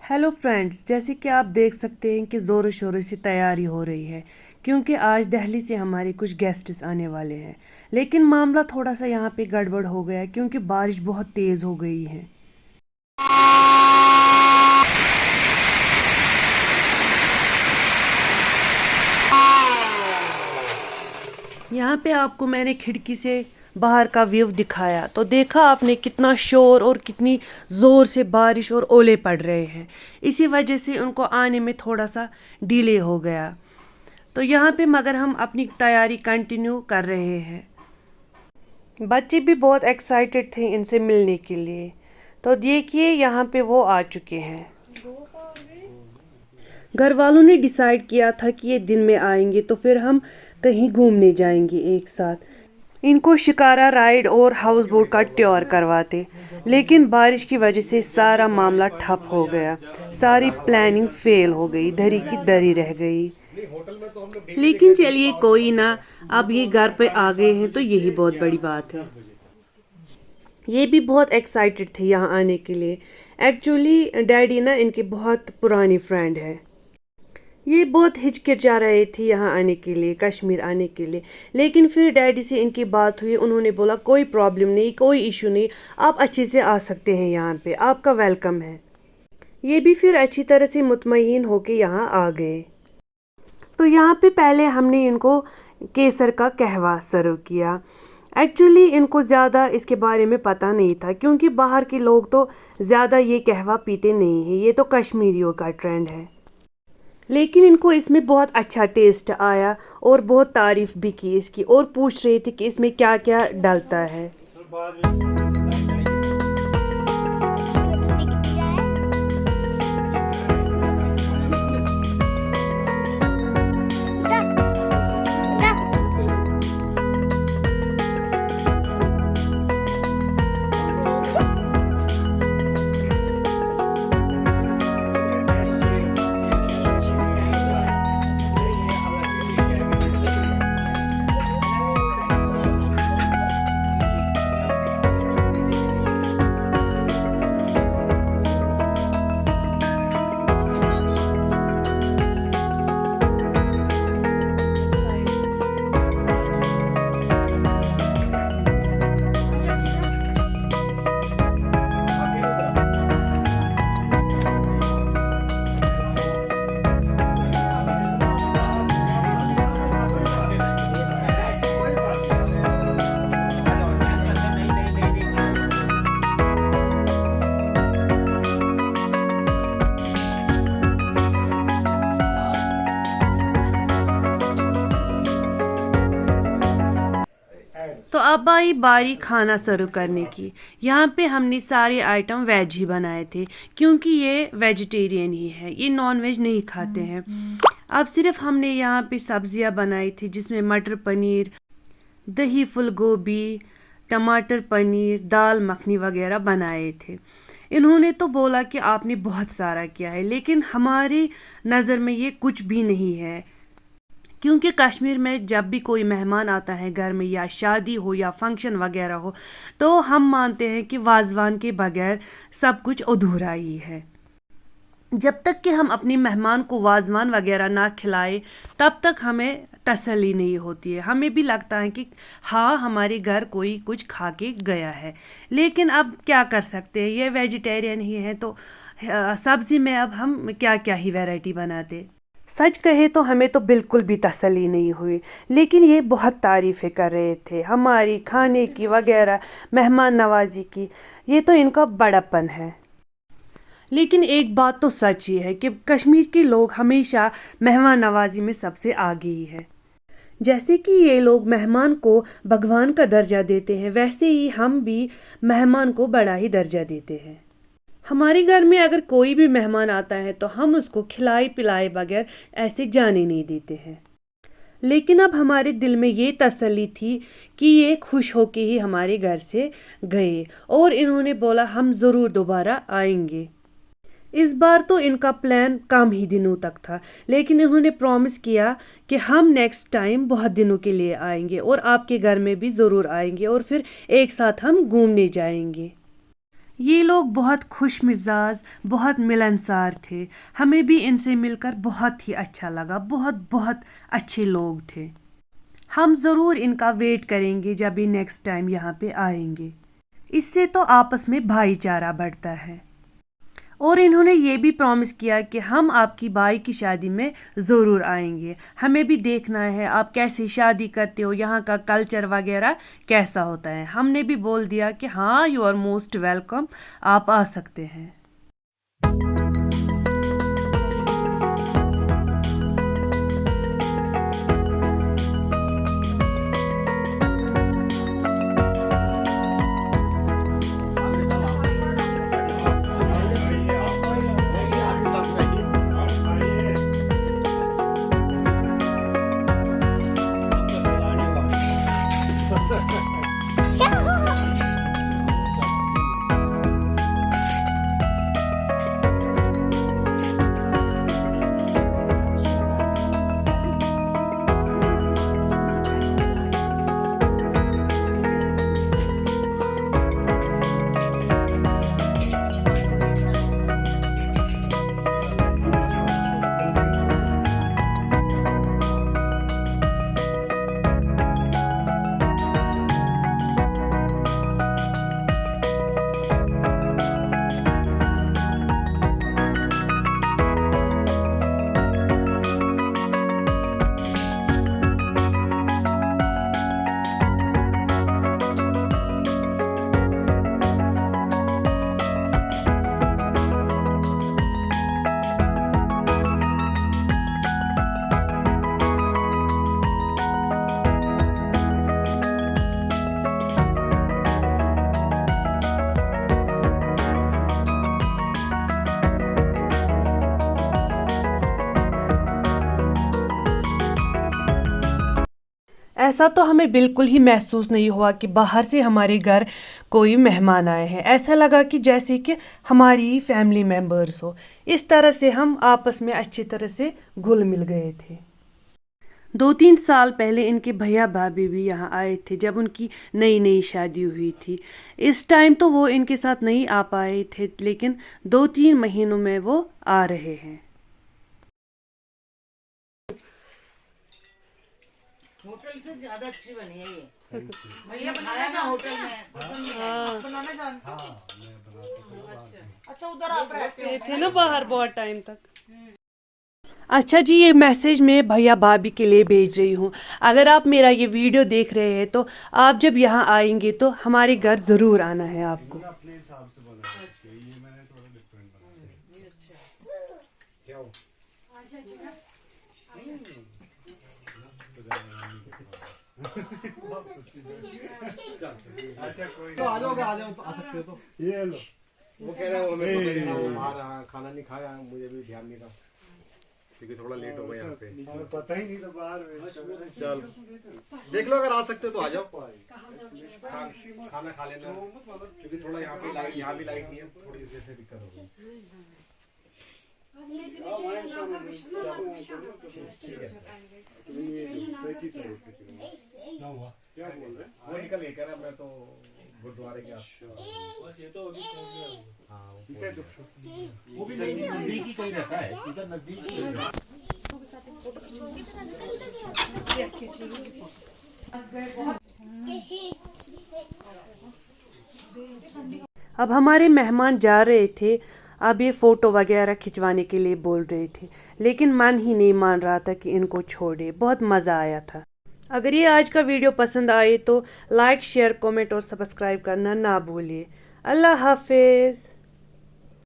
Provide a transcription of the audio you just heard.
Hello friends, जैसे कि आप देख सकते हैं कि ज़ोरों शोरों से तैयारी हो रही है क्योंकि आज दिल्ली से हमारे कुछ गेस्ट्स आने वाले हैं। लेकिन मामला थोड़ा सा यहाँ पे गड़बड़ हो गया क्योंकि बारिश बहुत तेज़ हो गई है। यहाँ पे आपको मैंने खिड़की से बाहर का व्यू दिखाया तो देखा आपने कितना शोर और कितनी ज़ोर से बारिश और ओले पड़ रहे हैं। इसी वजह से उनको आने में थोड़ा सा डिले हो गया। तो यहाँ पे मगर हम अपनी तैयारी कंटिन्यू कर रहे हैं। बच्चे भी बहुत एक्साइटेड थे इनसे मिलने के लिए। तो देखिए यहाँ पे वो आ चुके हैं। घर वालों ने डिसाइड किया था कि ये दिन में आएंगे तो फिर हम कहीं घूमने जाएंगे एक साथ। इनको शिकारा राइड और हाउस बोट का टूर करवाते, लेकिन बारिश की वजह से सारा मामला ठप हो गया। सारी प्लानिंग फेल हो गई, धरी की धरी रह गई। लेकिन चलिए कोई ना, अब ये घर पे आ गए हैं तो यही बहुत बड़ी बात है। ये भी बहुत एक्साइटेड थे यहाँ आने के लिए। एक्चुअली डैडी ना इनके बहुत पुरानी फ्रेंड है। ये बहुत हिचकिचा रहे थे यहाँ आने के लिए, कश्मीर आने के लिए। लेकिन फिर डैडी से इनकी बात हुई, उन्होंने बोला कोई प्रॉब्लम नहीं, कोई इशू नहीं, आप अच्छे से आ सकते हैं, यहाँ पे आपका वेलकम है। ये भी फिर अच्छी तरह से मुतमईन होके यहाँ आ गए। तो यहाँ पे पहले हमने इनको केसर का कहवा सर्व किया। एक्चुअली इनको ज़्यादा इसके बारे में पता नहीं था क्योंकि बाहर के लोग तो ज़्यादा ये कहवा पीते नहीं हैं, ये तो कश्मीरियों का ट्रेंड है। लेकिन इनको इसमें बहुत अच्छा टेस्ट आया और बहुत तारीफ़ भी की इसकी, और पूछ रहे थे कि इसमें क्या क्या डलता है। तो अब आई बारी खाना सर्व करने की। यहाँ पे हमने सारे आइटम वेज ही बनाए थे क्योंकि ये वेजिटेरियन ही है, ये नॉन वेज नहीं खाते हैं। अब सिर्फ हमने यहाँ पे सब्जियाँ बनाई थी जिसमें मटर पनीर, दही फुल गोभी, टमाटर पनीर, दाल मखनी वगैरह बनाए थे। इन्होंने तो बोला कि आपने बहुत सारा किया है, लेकिन हमारी नज़र में ये कुछ भी नहीं है क्योंकि कश्मीर में जब भी कोई मेहमान आता है घर में, या शादी हो या फंक्शन वगैरह हो, तो हम मानते हैं कि वाजवान के बगैर सब कुछ अधूरा ही है। जब तक कि हम अपनी मेहमान को वाजवान वगैरह ना खिलाए तब तक हमें तसल्ली नहीं होती है। हमें भी लगता है कि हाँ, हमारे घर कोई कुछ खा के गया है। लेकिन अब क्या कर सकते हैं, ये वेजिटेरियन ही है तो सब्ज़ी में अब हम क्या क्या ही वैरायटी बनाते। सच कहे तो हमें तो बिल्कुल भी तसल्ली नहीं हुई, लेकिन ये बहुत तारीफ़ें कर रहे थे हमारी खाने की वगैरह, मेहमान नवाजी की। ये तो इनका बड़प्पन है। लेकिन एक बात तो सच ही है कि कश्मीर के लोग हमेशा मेहमान नवाजी में सबसे आगे ही है। जैसे कि ये लोग मेहमान को भगवान का दर्जा देते हैं, वैसे ही हम भी मेहमान को बड़ा ही दर्जा देते हैं। हमारे घर में अगर कोई भी मेहमान आता है तो हम उसको खिलाए पिलाए बगैर ऐसे जाने नहीं देते हैं। लेकिन अब हमारे दिल में ये तसल्ली थी कि ये खुश होके ही हमारे घर से गए और इन्होंने बोला हम ज़रूर दोबारा आएंगे। इस बार तो इनका प्लान कम ही दिनों तक था, लेकिन इन्होंने प्रॉमिस किया कि हम नेक्स्ट टाइम बहुत दिनों के लिए आएंगे और आपके घर में भी ज़रूर आएंगे और फिर एक साथ हम घूमने जाएंगे। ये लोग बहुत खुश मिजाज, बहुत मिलनसार थे। हमें भी इनसे मिलकर बहुत ही अच्छा लगा। बहुत बहुत अच्छे लोग थे। हम ज़रूर इनका वेट करेंगे जब ये नेक्स्ट टाइम यहाँ पे आएंगे। इससे तो आपस में भाईचारा बढ़ता है। और इन्होंने ये भी प्रॉमिस किया कि हम आपकी भाई की शादी में ज़रूर आएंगे। हमें भी देखना है आप कैसे शादी करते हो, यहाँ का कल्चर वगैरह कैसा होता है। हमने भी बोल दिया कि हाँ, यू आर मोस्ट वेलकम, आप आ सकते हैं। ऐसा तो हमें बिल्कुल ही महसूस नहीं हुआ कि बाहर से हमारे घर कोई मेहमान आए हैं। ऐसा लगा कि जैसे कि हमारी फैमिली मेंबर्स हो। इस तरह से हम आपस में अच्छी तरह से घुल मिल गए थे। 2-3 साल पहले इनके भैया भाभी भी यहाँ आए थे जब उनकी नई नई शादी हुई थी। इस टाइम तो वो इनके साथ नहीं आ पाए थे, लेकिन 2-3 महीनों में वो आ रहे हैं। होटल से ज्यादा अच्छी बनी है ये। भैया बनाया ना होटल में। हाँ। बनाना जानते हो? अच्छा उधर आप रहते थे ना बाहर बहुत टाइम तक। अच्छा जी, ये मैसेज मैं भैया भाभी के लिए भेज रही हूँ। अगर आप मेरा ये वीडियो देख रहे हैं तो आप जब यहाँ आएंगे तो हमारे घर ज़रूर आना है आपको। अपने हिसाब से बना है, ये मैंने थोड़ा डिफरेंट बनाया है। क्या हो? अच्छा कोई तो आ जाओ तो आ सकते हो। तो ये लो, वो कह रहे हो हमें पता नहीं था, वो बाहर खाना नहीं खाया, मुझे भी ध्यान नहीं था क्योंकि थोड़ा लेट हो गया यहाँ पे। हमें पता ही नहीं था बाहर। चल देख लो, अगर आ सकते हो तो आ जाओ, खाना खा लेना, क्योंकि थोड़ा यहाँ पे लाइट, यहाँ भी लाइट नहीं है, थोड़ी जैसे दिक्कत हो गई। ठीक है। क्या बोल रहे? वो निकल गए, कह रहा मैं तो गुरुद्वारे के बस ये तो अभी पहुंच गया। हाँ वो भी नजदीक ही कहीं रहता है, इधर नजदीक ही रहता है। अब हमारे मेहमान जा रहे थे। अब ये फ़ोटो वगैरह खिंचवाने के लिए बोल रहे थे, लेकिन मन ही नहीं मान रहा था कि इनको छोड़े। बहुत मज़ा आया था। अगर ये आज का वीडियो पसंद आए तो लाइक, शेयर, कमेंट और सब्सक्राइब करना ना भूलिए। अल्लाह हाफिज़।